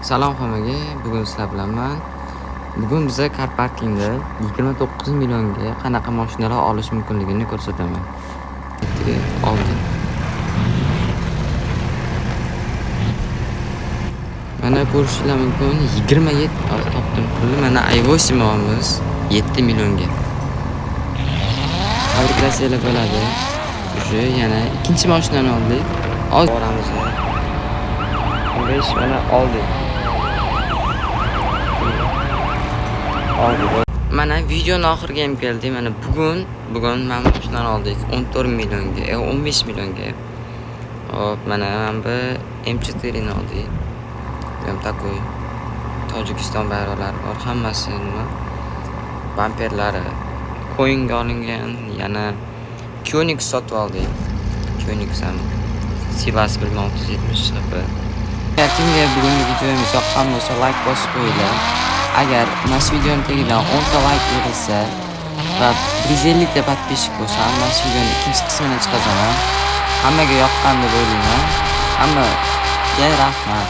Salom hammaga, bugun sizlar bilanman. Bugun biza car parkingda 29 millionga qanaqa mashinalar olish mumkinligini ko'rsataman. Oldi. Mana ko'rishingiz mumkin 27 topdim pulni. Mana i8 olamiz 7 millionga. Fabrikasiyalar bo'ladi. O'sha yana ikkinchi mashinani oldik. Hozir boramiz. 15 mana oldik. Mana videoning oxiriga ham keldik. Mana bugun mana mashinani oldik 14 millionga, 15 millionga. Hop, mana bu M4 ni oldik. Ham takoy Tojikiston bayroqlari bor, hammasi nima? Bamperlari coinga olingan, yana Koenigs sotib oldik. Koenigs ham Sivas 1670 xp. Agar kimga bugungi videomiz yoqqan bo'lsa, like bosib qo'yinglar. Agar mana shu videoning tagidan 10 ta like berilsa va 150 ta podpishchik bo'lsa, mana shu videoning ikkinchi qismini chiqazaman. Hammaga yoqqan deb o'ylayman. Hammaga rahmat.